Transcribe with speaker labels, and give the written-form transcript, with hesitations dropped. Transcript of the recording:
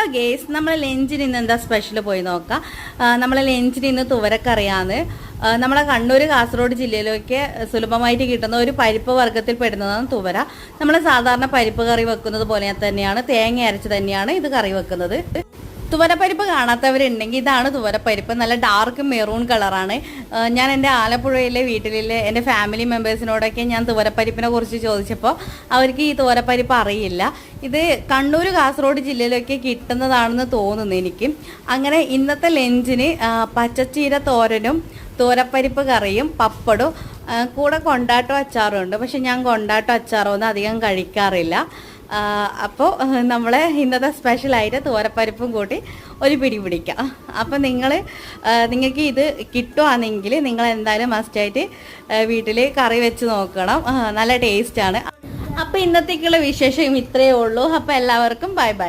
Speaker 1: Hello guys, നമ്മൾ ലഞ്ചിന് ഇന്ന് എന്താ സ്പെഷ്യൽ പോയി നോക്കാം. നമ്മൾ ലഞ്ചിന് ഇന്ന് തുവരക്കറിയാണ്. നമ്മളെ കണ്ണൂർ കാസർഗോഡ് ജില്ലയിലൊക്കെ സുലഭമായിട്ട് കിട്ടുന്ന ഒരു പരിപ്പ് വർഗ്ഗത്തിൽ പെടുന്നതാണ് തുവര. നമ്മൾ സാധാരണ പരിപ്പ് കറി വെക്കുന്നത് പോലെ തന്നെയാണ്, തേങ്ങ അരച്ച് തന്നെയാണ് ഇത് കറി വെക്കുന്നത്. തുവരപ്പരിപ്പ് കാണാത്തവരുണ്ടെങ്കിൽ ഇതാണ് തുവരപ്പരിപ്പ്. നല്ല ഡാർക്ക് മെറൂൺ കളറാണ്. ഞാൻ എൻ്റെ ആലപ്പുഴയിലെ വീട്ടിലെ എൻ്റെ ഫാമിലി മെമ്പേഴ്സിനോടൊക്കെ ഞാൻ തുവരപ്പരിപ്പിനെ കുറിച്ച് ചോദിച്ചപ്പോൾ അവർക്ക് ഈ തുവരപ്പരിപ്പ് അറിയില്ല. ഇത് കണ്ണൂർ കാസർഗോഡ് ജില്ലയിലൊക്കെ കിട്ടുന്നതാണെന്ന് തോന്നുന്നു എനിക്ക്. അങ്ങനെ ഇന്നത്തെ ലഞ്ചിന് പച്ചച്ചീര തോരനും തുവരപ്പരിപ്പ് കറിയും പപ്പടും കൂടെ കൊണ്ടാട്ടം അച്ചാറും ഉണ്ട്. പക്ഷെ ഞാൻ കൊണ്ടാട്ടം അച്ചാറൊന്നും അധികം കഴിക്കാറില്ല. അപ്പോൾ നമ്മൾ ഇന്നത്തെ സ്പെഷ്യലായിട്ട് തോരപ്പരിപ്പും കൂട്ടി ഒരു പിടി പിടിക്കാം. അപ്പോൾ നിങ്ങൾക്ക് ഇത് കിട്ടുകയാണെങ്കിൽ നിങ്ങൾ എന്തായാലും മസ്റ്റായിട്ട് വീട്ടിൽ കറി വെച്ച് നോക്കണം. നല്ല ടേസ്റ്റാണ്. അപ്പോൾ ഇന്നത്തേക്കുള്ള വിശേഷം ഇത്രയേ ഉള്ളൂ. അപ്പോൾ എല്ലാവർക്കും ബൈ ബൈ.